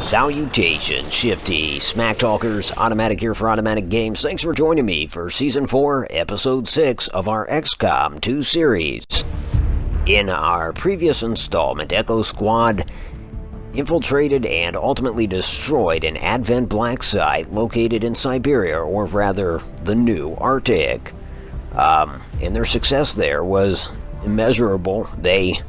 Salutations, Shifty, Smack Talkers, Automatic here for Automatic Games. Thanks for joining me for Season 4, Episode 6 of our XCOM 2 series. In our previous installment, Echo Squad infiltrated and ultimately destroyed an Advent Black site located in Siberia, or rather, the new Arctic. And their success there was immeasurable. They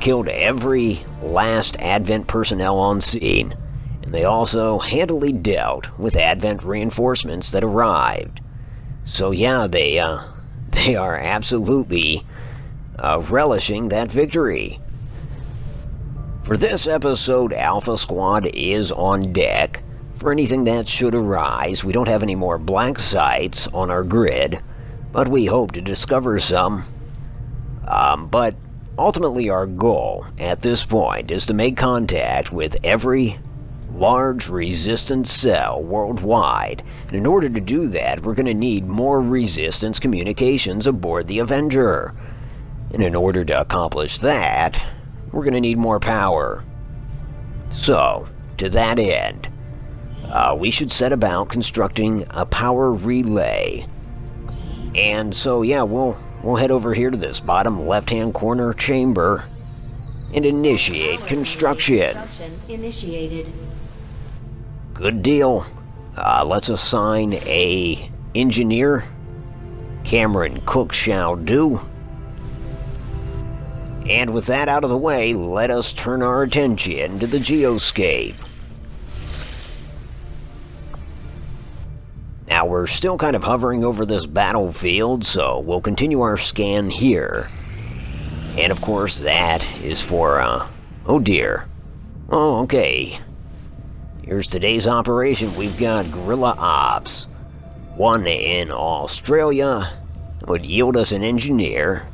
killed every last Advent personnel on scene, and they also handily dealt with Advent reinforcements that arrived. So yeah, they are absolutely relishing that victory. For this episode, Alpha Squad is on deck for anything that should arise. We don't have any more black sites on our grid, but we hope to discover some. But ultimately, our goal at this point is to make contact with every large resistance cell worldwide. And in order to do that, we're going to need more resistance communications aboard the Avenger. And in order to accomplish that, we're going to need more power. So, to that end, we should set about constructing a power relay. And so, yeah, we'll head over here to this bottom left-hand corner chamber and initiate construction. Initiated. Good deal. Let's assign a engineer. Cameron Cook shall do. And with that out of the way, let us turn our attention to the geoscape. Now, we're still kind of hovering over this battlefield, so we'll continue our scan here. And of course, that is for, oh dear. Oh, okay. Here's today's operation. We've got guerrilla ops. One in Australia would yield us an engineer.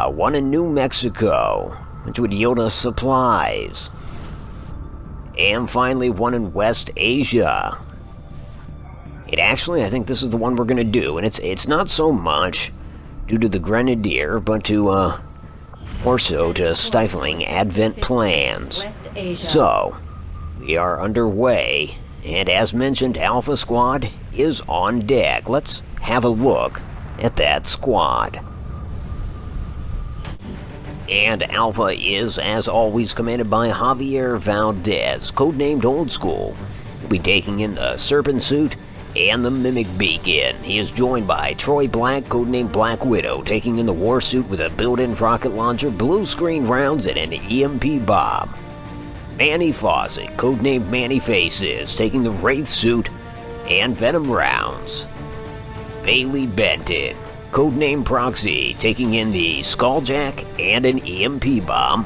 One in New Mexico, which would yield us supplies. And finally, one in West Asia. I think this is the one we're going to do, and it's not so much due to the Grenadier, but to, more so to stifling Advent plans. So, we are underway, and as mentioned, Alpha Squad is on deck. Let's have a look at that squad. And Alpha is, as always, commanded by Javier Valdez, codenamed Old School. He'll be taking in the Serpent Suit and the Mimic Beacon. He is joined by Troy Black, codenamed Blackwidow, taking in the War Suit with a built-in rocket launcher, blue screen rounds, and an EMP bomb. Manny Fawcett, codenamed Manny Faces, taking the Wraith Suit and Venom rounds. Bailey Benton, codenamed Proxy, taking in the Skulljack and an EMP bomb.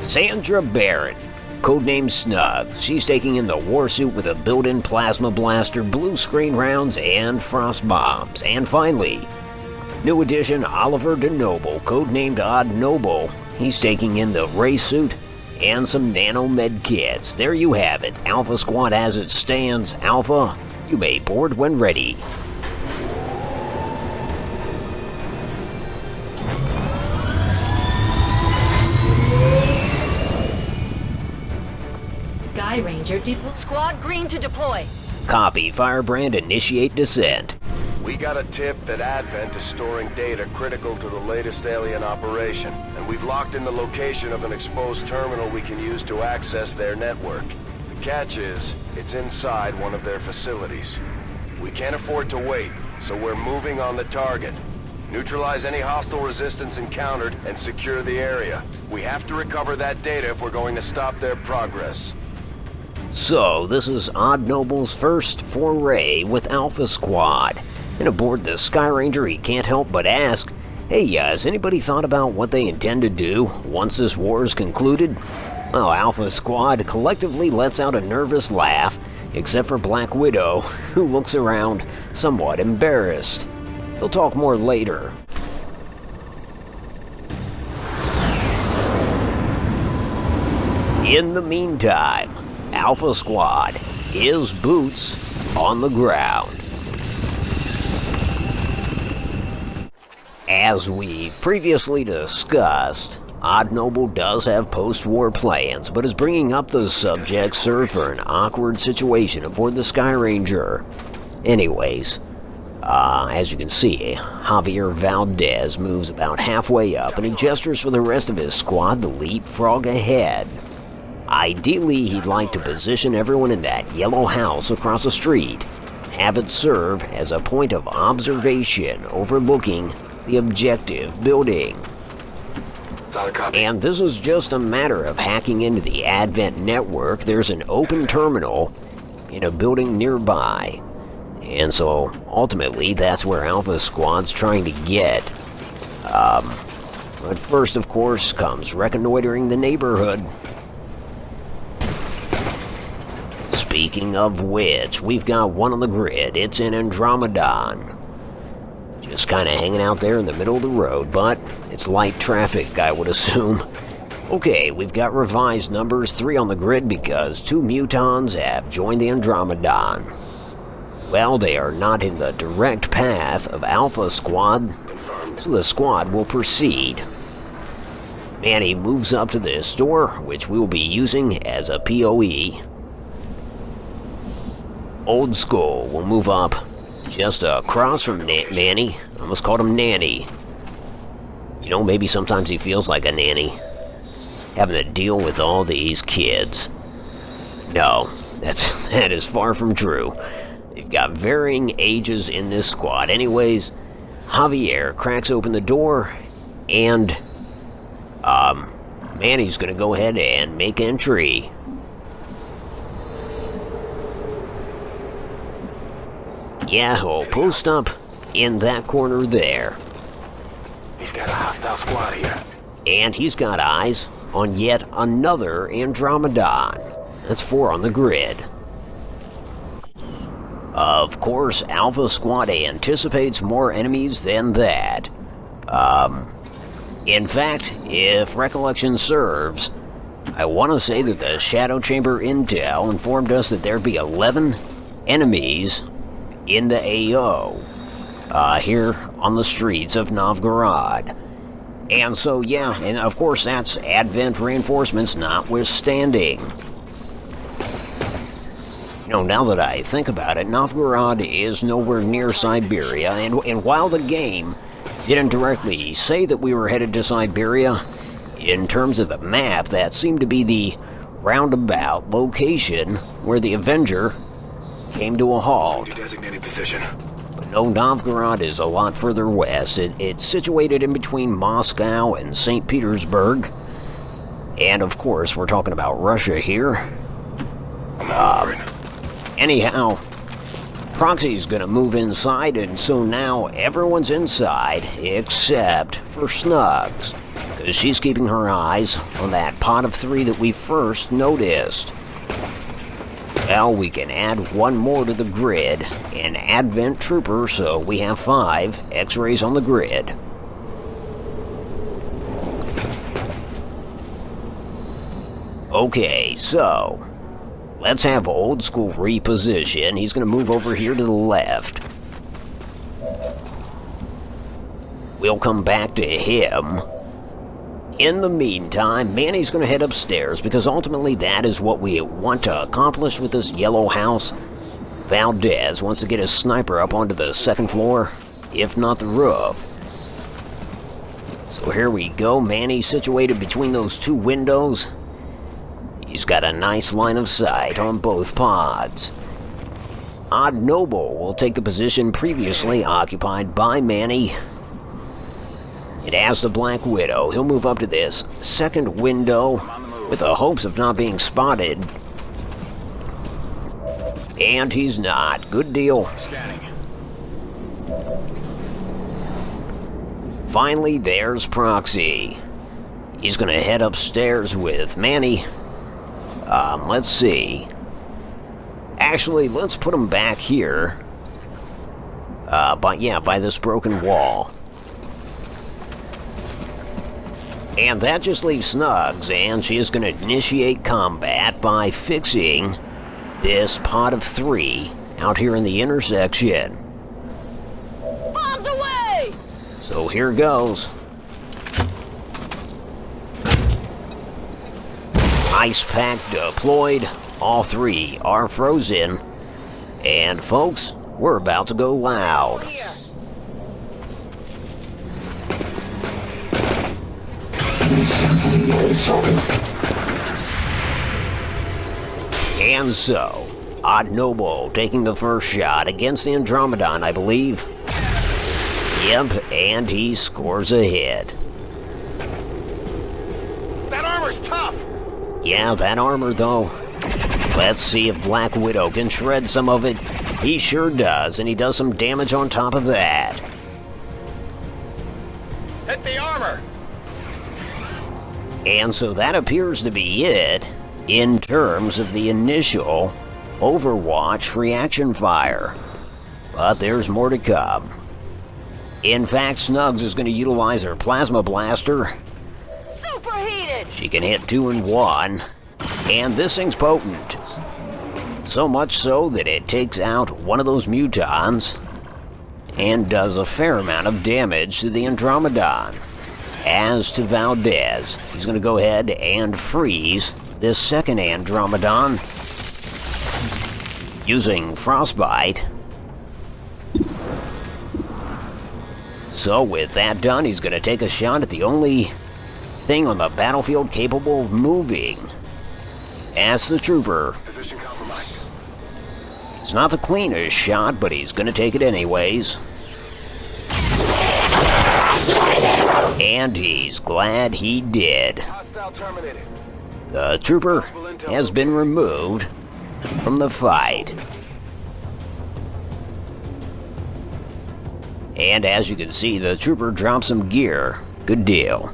Sandra Barrett, codenamed Snuggs. She's taking in the War Suit with a built-in plasma blaster, blue screen rounds, and frost bombs. And finally, new addition Oliver DeNobel, codenamed Odd Noble. He's taking in the Ray Suit and some nano med kits. There you have it. Alpha Squad as it stands. Alpha, you may board when ready. Ranger Squad green to deploy. Copy. Firebrand, initiate descent. We got a tip that Advent is storing data critical to the latest alien operation, and we've locked in the location of an exposed terminal we can use to access their network. The catch is, it's inside one of their facilities. We can't afford to wait, so we're moving on the target. Neutralize any hostile resistance encountered and secure the area. We have to recover that data if we're going to stop their progress. So, this is Odd Noble's first foray with Alpha Squad. And aboard the Sky Ranger, he can't help but ask, hey, has anybody thought about what they intend to do once this war is concluded? Well, Alpha Squad collectively lets out a nervous laugh, except for Blackwidow, who looks around somewhat embarrassed. We'll talk more later. In the meantime, Alpha Squad is boots on the ground. As we've previously discussed, DeNobel does have post-war plans, but is bringing up the subject served for an awkward situation aboard the Sky Ranger. Anyways, as you can see, Javier Valdez moves about halfway up and he gestures for the rest of his squad to leapfrog ahead. Ideally, he'd like to position everyone in that yellow house across the street, have it serve as a point of observation overlooking the objective building. And this is just a matter of hacking into the Advent network. There's an open terminal in a building nearby. And so, ultimately, that's where Alpha Squad's trying to get. But first, of course, comes reconnoitering the neighborhood. Speaking of which, we've got one on the grid. It's in Andromedon. Just kind of hanging out there in the middle of the road, but it's light traffic, I would assume. Okay, we've got revised numbers, 3 on the grid because 2 mutons have joined the Andromedon. Well, they are not in the direct path of Alpha Squad, so the squad will proceed. Manny moves up to this door, which we'll be using as a POE. Old School will move up just across from Manny. I almost called him Nanny. You know, maybe sometimes he feels like a nanny, having to deal with all these kids. No, that is far from true. They've got varying ages in this squad. Anyways, Javier cracks open the door, and Manny's gonna go ahead and make entry. Yeah, he'll post up in that corner there. He's got a hostile squad here. And he's got eyes on yet another Andromedon. That's 4 on the grid. Of course, Alpha Squad anticipates more enemies than that. In fact, if recollection serves, I want to say that the Shadow Chamber intel informed us that there'd be 11 enemies in the AO, here on the streets of Novgorod. And so, yeah, and of course that's Advent reinforcements notwithstanding. You know, now that I think about it, Novgorod is nowhere near Siberia, and while the game didn't directly say that we were headed to Siberia, in terms of the map, that seemed to be the roundabout location where the Avenger came to a halt. Designated position. But no, Novgorod is a lot further west. It's situated in between Moscow and St. Petersburg. And of course, we're talking about Russia here. Anyhow, Proxy's gonna move inside, and so now everyone's inside except for Snuggs, because she's keeping her eyes on that pot of 3 that we first noticed. Well, we can add 1 more to the grid, an Advent Trooper, so we have 5 X-rays on the grid. Okay, so let's have Old School reposition. He's going to move over here to the left. We'll come back to him. In the meantime, Manny's going to head upstairs because ultimately that is what we want to accomplish with this yellow house. Valdez wants to get his sniper up onto the 2nd floor, if not the roof. So here we go. Manny's situated between those 2 windows. He's got a nice line of sight on both pods. DeNobel will take the position previously occupied by Manny. And as the Blackwidow, he'll move up to this 2nd window with the hopes of not being spotted. And he's not. Good deal. Finally, there's Proxy. He's going to head upstairs with Manny. Let's see. Actually, let's put him back here. By this broken wall. And that just leaves Snuggs, and she is going to initiate combat by fixing this pot of 3 out here in the intersection. Bombs away! So here goes. Ice pack deployed. All three are frozen. And folks, we're about to go loud. And so, DeNobel taking the first shot against the Andromedon, I believe. Yep, and he scores a hit. That armor's tough! Yeah, that armor though. Let's see if Blackwidow can shred some of it. He sure does, and he does some damage on top of that. Hit the armor! And so that appears to be it in terms of the initial Overwatch reaction fire. But there's more to come. In fact, Snuggs is going to utilize her plasma blaster. Superheated! She can hit 2 in 1, and this thing's potent. So much so that it takes out one of those mutons and does a fair amount of damage to the Andromedon. As to Valdez, he's going to go ahead and freeze this second Andromedon using Frostbite. So with that done, he's going to take a shot at the only thing on the battlefield capable of moving. As the trooper. Position compromised. It's not the cleanest shot, but he's going to take it anyways. And he's glad he did. Hostile terminated. The trooper has been removed from the fight. And as you can see, the trooper dropped some gear. Good deal.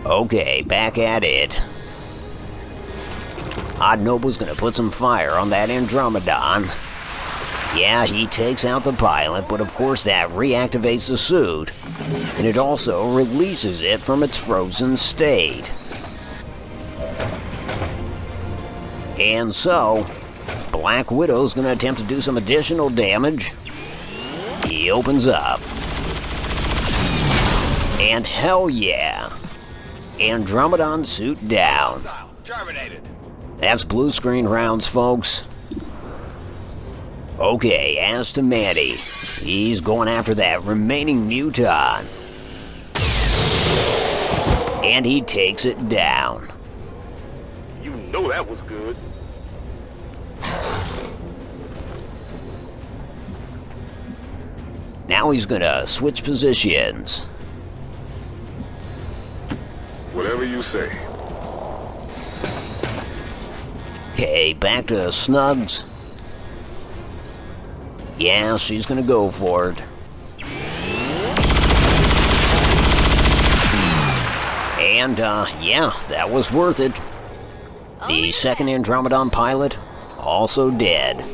Okay, back at it. DeNobel's gonna put some fire on that Andromedon. Yeah, he takes out the pilot, but of course that reactivates the suit, and it also releases it from its frozen state. And so, Blackwidow's gonna attempt to do some additional damage. He opens up. And hell yeah! Andromedon suit down. Hostile terminated. That's blue screen rounds, folks. Okay, as to Manny, he's going after that remaining muton. And he takes it down. You know that was good. Now he's gonna switch positions. Whatever you say. Okay, back to Snuggs. Yeah, she's gonna go for it. And, yeah, that was worth it. The second Andromedon pilot, also dead.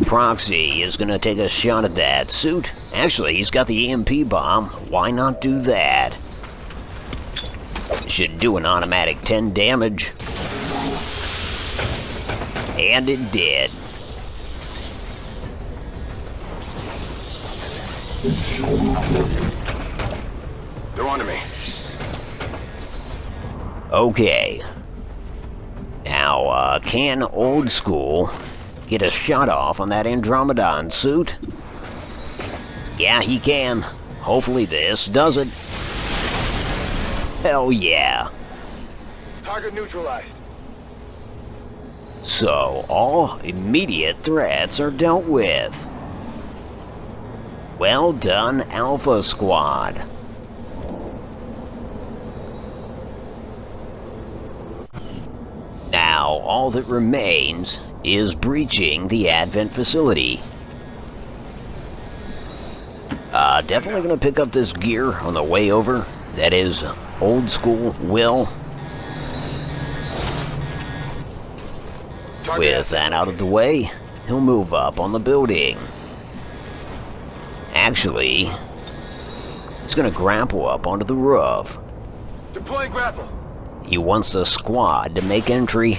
Proxy is gonna take a shot at that suit. Actually, he's got the EMP bomb. Why not do that? Should do an automatic 10 damage. And it did. They're onto me. Okay. Now, can Old School get a shot off on that Andromedon suit? Yeah, he can. Hopefully this does it. Hell yeah. Target neutralized. So, all immediate threats are dealt with. Well done, Alpha Squad. Now, all that remains is breaching the Advent facility. Definitely gonna pick up this gear on the way over. That is, Old School will. With that out of the way, he'll move up on the building. Actually, he's gonna grapple up onto the roof. Deploying grapple. He wants the squad to make entry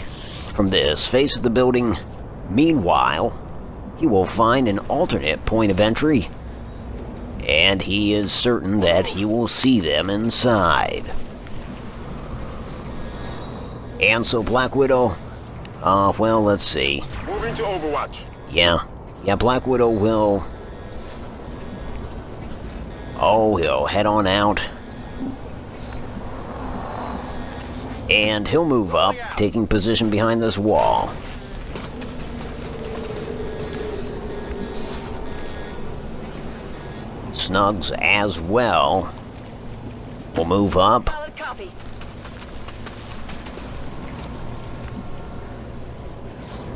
from this face of the building. Meanwhile, he will find an alternate point of entry, and he is certain that he will see them inside. And so Blackwidow, well, let's see. Moving to Overwatch. Yeah, Blackwidow will... Oh, he'll head on out. And he'll move up, taking position behind this wall. Snuggs as well will move up. Solid copy.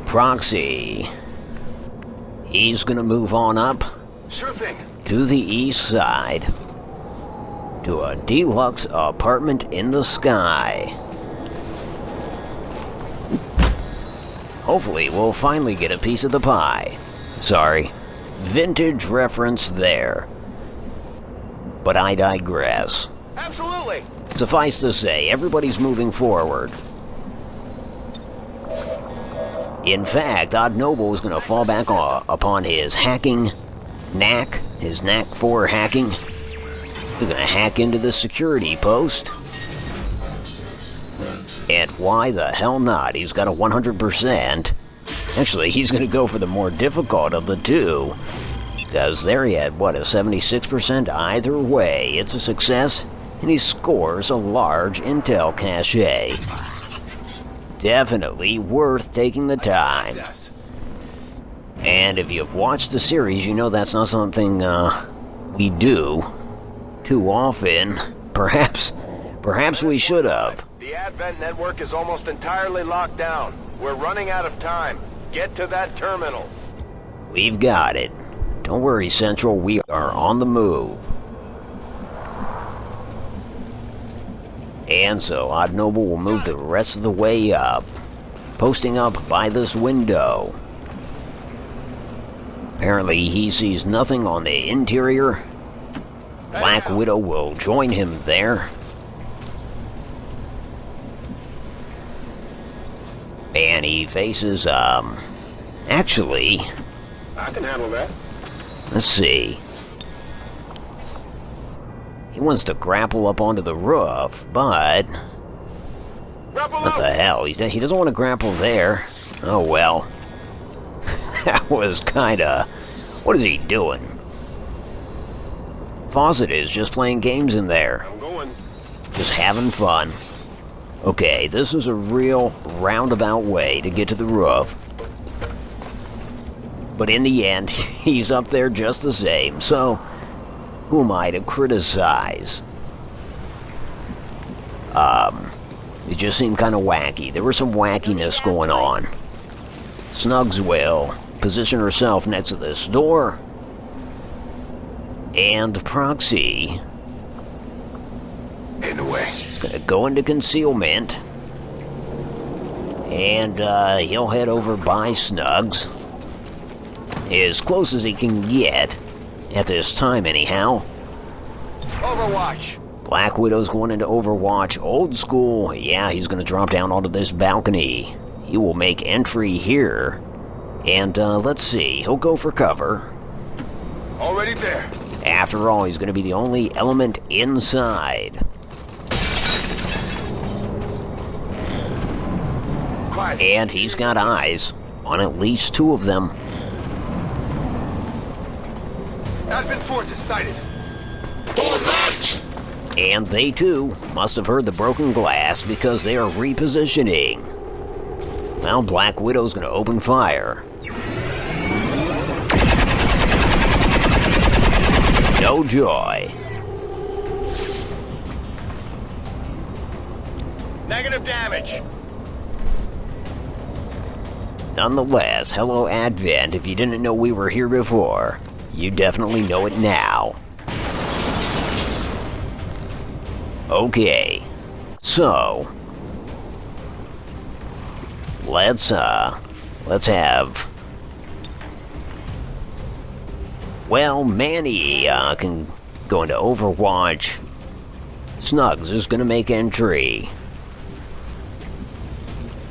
Proxy. He's gonna move on up Sure thing. to the east side to a deluxe apartment in the sky. Hopefully we'll finally get a piece of the pie. Sorry, vintage reference there. But I digress. Absolutely. Suffice to say, everybody's moving forward. In fact, DeNobel is going to fall back upon his hacking knack, his knack for hacking. He's going to hack into the security post. And why the hell not? He's got a 100%. Actually, he's going to go for the more difficult of the two. Because there he had, what, a 76%? Either way, it's a success, and he scores a large intel cache. Definitely worth taking the time. And if you've watched the series, you know that's not something we do too often. Perhaps we should have. The Advent network is almost entirely locked down. We're running out of time. Get to that terminal. We've got it. Don't worry, Central, we are on the move. And so, DeNobel will move the rest of the way up, posting up by this window. Apparently, he sees nothing on the interior. Blackwidow will join him there. And he faces, actually... I can handle that. Let's see. He wants to grapple up onto the roof, but... What the hell? He doesn't want to grapple there. Oh, well. That was kinda... What is he doing? Fawcett is just playing games in there. I'm going. Just having fun. Okay, this is a real roundabout way to get to the roof. But in the end, he's up there just the same, so who am I to criticize? It just seemed kind of wacky. There was some wackiness going on. Snuggs will position herself next to this door. And Proxy In the way. is going to go into concealment. And he'll head over by Snuggs. As close as he can get. At this time, anyhow. Overwatch. Blackwidow's going into Overwatch. Old school. Yeah, he's going to drop down onto this balcony. He will make entry here. And, let's see. He'll go for cover. Already there. After all, he's going to be the only element inside. Quiet. And he's got eyes on at least two of them. Advent forces sighted. And they, too, must have heard the broken glass because they are repositioning. Well, Blackwidow's going to open fire. No joy. Negative damage. Nonetheless, hello Advent. If you didn't know we were here before, you definitely know it now. Okay, so let's have, well, Manny can go into Overwatch. Snuggs is gonna make entry.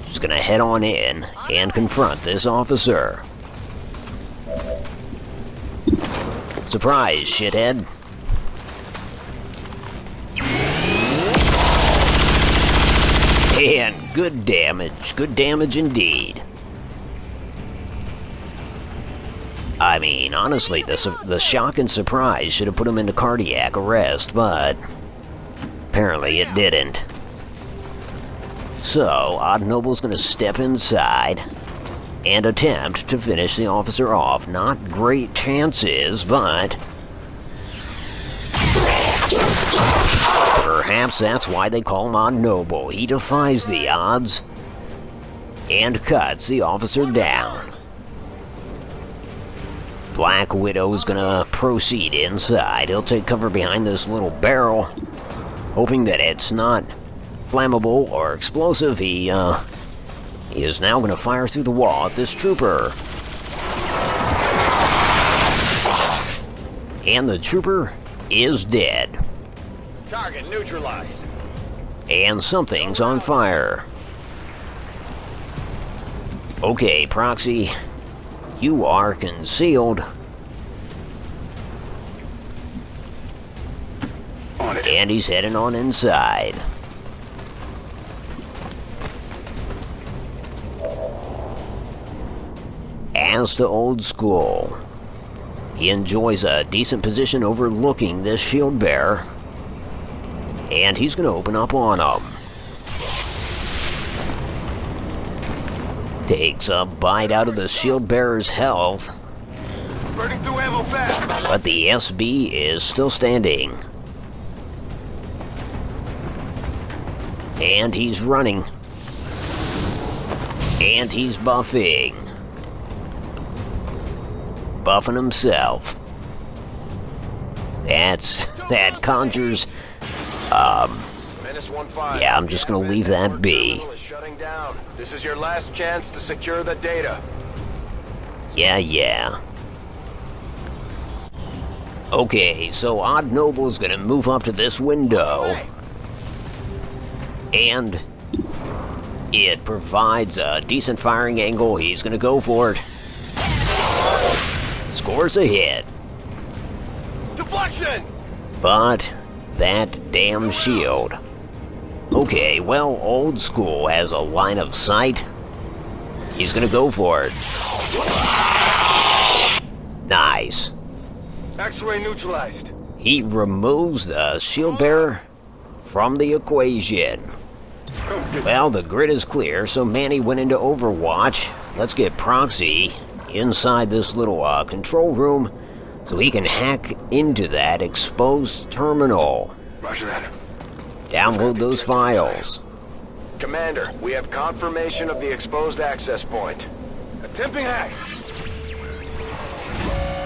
She's gonna head on in and confront this officer. Surprise, shithead. And good damage indeed. I mean, honestly, the shock and surprise should have put him into cardiac arrest, but apparently it didn't. So, DeNobel's gonna step inside and attempt to finish the officer off. Not great chances, but perhaps that's why they call him DeNobel. He defies the odds and cuts the officer down. Blackwidow's gonna proceed inside. He'll take cover behind this little barrel, hoping that it's not flammable or explosive. He is now gonna fire through the wall at this trooper. And the trooper is dead. Target neutralized. And something's on fire. Okay, Proxy, you are concealed. On it. And he's heading on inside. As to Old School, he enjoys a decent position overlooking this shield bearer, and he's going to open up on him. Takes a bite out of the shield bearer's health, Burning through ammo fast. but the SB is still standing. And he's running. And he's buffing. Buffing himself. That conjures, Menace 1-5. yeah, I'm just gonna leave that be. Terminal is shutting down. This is your last chance to secure the data. Yeah. Okay, so DeNobel's gonna move up to this window. And it provides a decent firing angle. He's gonna go for it. Scores a hit. Deflection! But that damn shield. Okay, well, Old School has a line of sight. He's gonna go for it. Nice. X-ray neutralized. He removes the shield bearer from the equation. Well, the grid is clear, so Manny went into Overwatch. Let's get Proxy inside this little control room so he can hack into that exposed terminal. Roger that. Download those files. Commander, we have confirmation of the exposed access point. Attempting hack.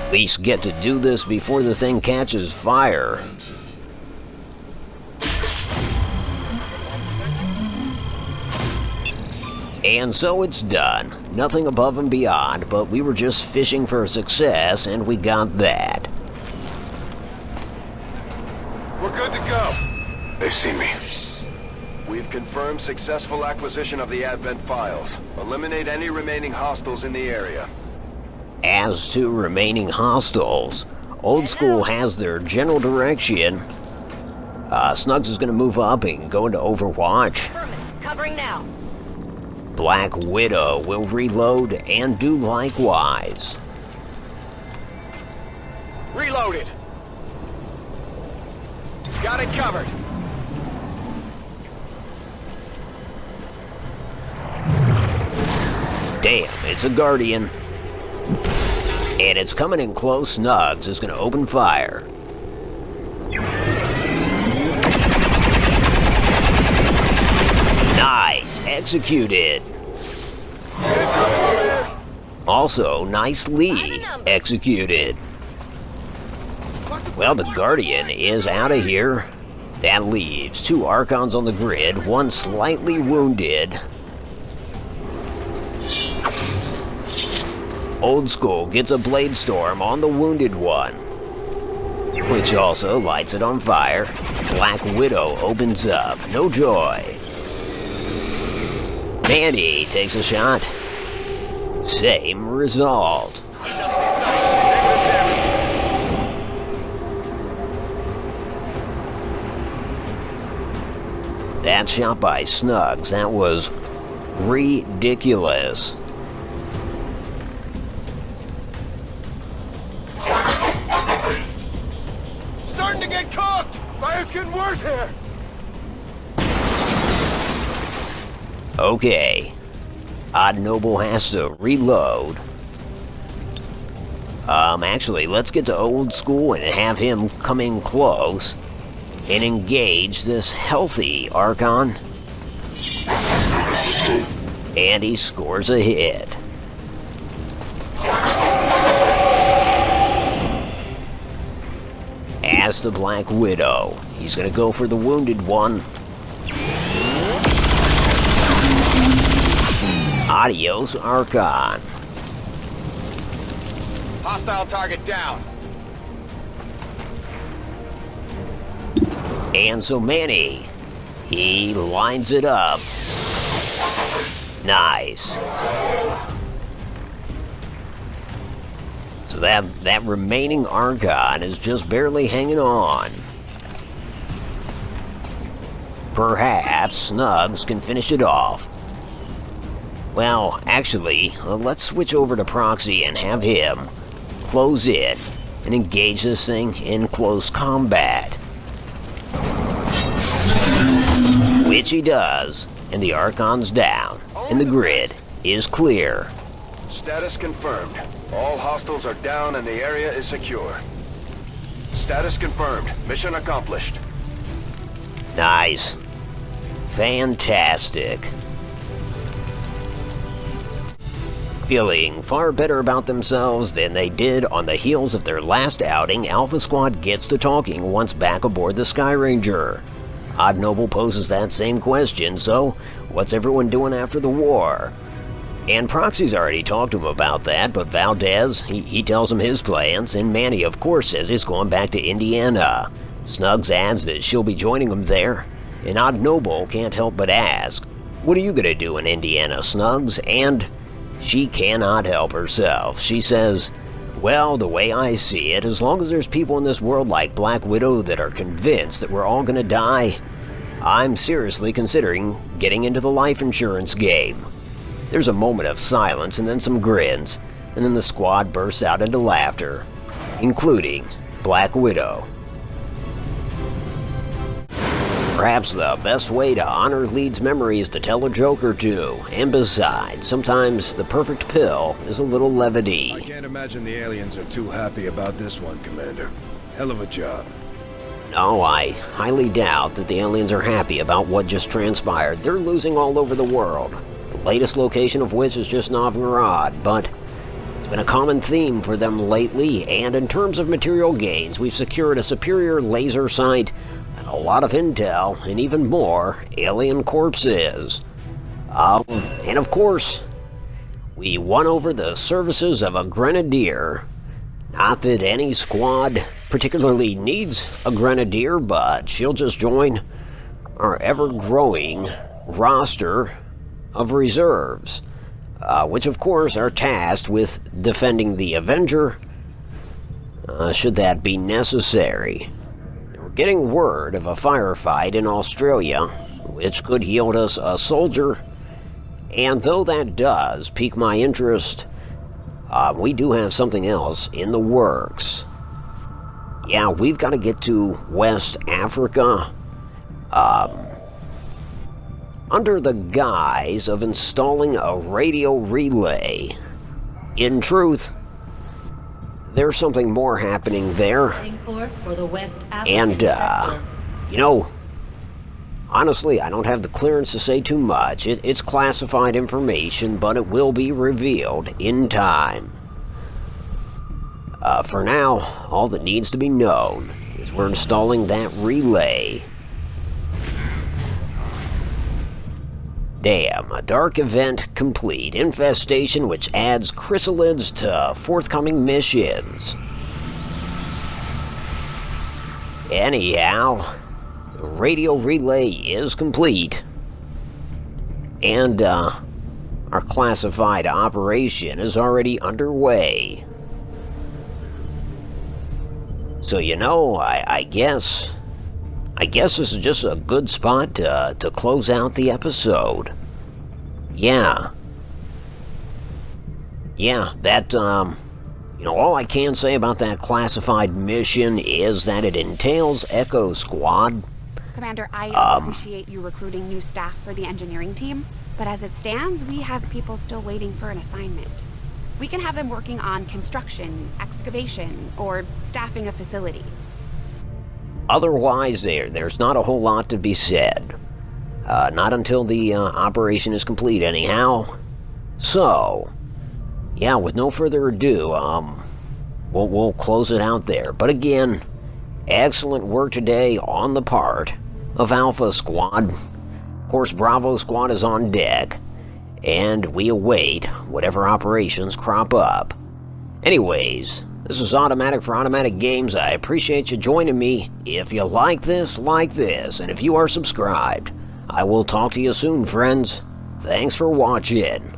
At least get to do this before the thing catches fire. And so it's done. Nothing above and beyond, but we were just fishing for success, and we got that. We're good to go. They see me. We've confirmed successful acquisition of the Advent files. Eliminate any remaining hostiles in the area. As to remaining hostiles, Old School has their general direction. Snuggs is going to move up and go into Overwatch. Affirmative. Covering now. Blackwidow will reload and do likewise. Reloaded. Got it covered. Damn, it's a Guardian. And it's coming in close. Snuggs is going to open fire. Nice, executed. Also, nicely executed. Well, the Guardian is out of here. That leaves 2 Archons on the grid, 1 slightly wounded. Old School gets a Blade Storm on the wounded one, which also lights it on fire. Blackwidow opens up. No joy. Manny takes a shot. Same result. That shot by Snuggs, that was ridiculous. Starting to get cooked! Fire's getting worse here! Okay. DeNobel has to reload. Actually, let's get to old school and have him come in close and engage this healthy Archon. And he scores a hit. As the Blackwidow, he's gonna go for the wounded one. Adios, Archon. Hostile target down. And so Manny, he lines it up. Nice. So that remaining Archon is just barely hanging on. Perhaps Snuggs can finish it off. Well, actually, let's switch over to Proxy and have him close in and engage this thing in close combat. Which he does, and the Archon's down, and the grid is clear. Status confirmed. All hostiles are down and the area is secure. Status confirmed. Mission accomplished. Nice. Fantastic. Feeling far better about themselves than they did on the heels of their last outing, Alpha Squad gets to talking once back aboard the Sky Ranger. DeNobel poses that same question, so what's everyone doing after the war? And Proxy's already talked to him about that, but Valdez, he tells him his plans, and Manny, of course, says he's going back to Indiana. Snuggs adds that she'll be joining him there, and DeNobel can't help but ask, "What are you gonna do in Indiana, Snuggs?" And she cannot help herself. She says, "Well, the way I see it, as long as there's people in this world like Blackwidow that are convinced that we're all gonna die, I'm seriously considering getting into the life insurance game." There's a moment of silence and then some grins, and then the squad bursts out into laughter, including Blackwidow. Perhaps the best way to honor Lead's memory is to tell a joke or two, and besides, sometimes the perfect pill is a little levity. I can't imagine the aliens are too happy about this one, Commander. Hell of a job. No, I highly doubt that the aliens are happy about what just transpired. They're losing all over the world, the latest location of which is just Novgorod, but it's been a common theme for them lately, and in terms of material gains, we've secured a superior laser sight, a lot of intel, and even more alien corpses. And of course, we won over the services of a grenadier. Not that any squad particularly needs a grenadier, but she'll just join our ever-growing roster of reserves, which of course are tasked with defending the Avenger, should that be necessary. Getting word of a firefight in Australia, which could yield us a soldier, and though that does pique my interest, we do have something else in the works. Yeah, we've got to get to West Africa, under the guise of installing a radio relay. In truth, there's something more happening there. And, you know, honestly, I don't have the clearance to say too much. It's classified information, but it will be revealed in time. For now, all that needs to be known is we're installing that relay. Damn, a dark event complete. Infestation which adds chrysalids to forthcoming missions. Anyhow, the radio relay is complete. And, our classified operation is already underway. So, you know, I guess this is just a good spot to close out the episode. Yeah. Yeah, that, you know, all I can say about that classified mission is that it entails Echo Squad. Commander, I appreciate you recruiting new staff for the engineering team, but as it stands, we have people still waiting for an assignment. We can have them working on construction, excavation, or staffing a facility. Otherwise, there's not a whole lot to be said. Not until the operation is complete, anyhow. So, yeah, with no further ado, we'll close it out there. But again, excellent work today on the part of Alpha Squad. Of course, Bravo Squad is on deck, and we await whatever operations crop up. Anyways, this is Automatic for Automatic Games. I appreciate you joining me. If you like this, and if you are subscribed, I will talk to you soon, friends. Thanks for watching.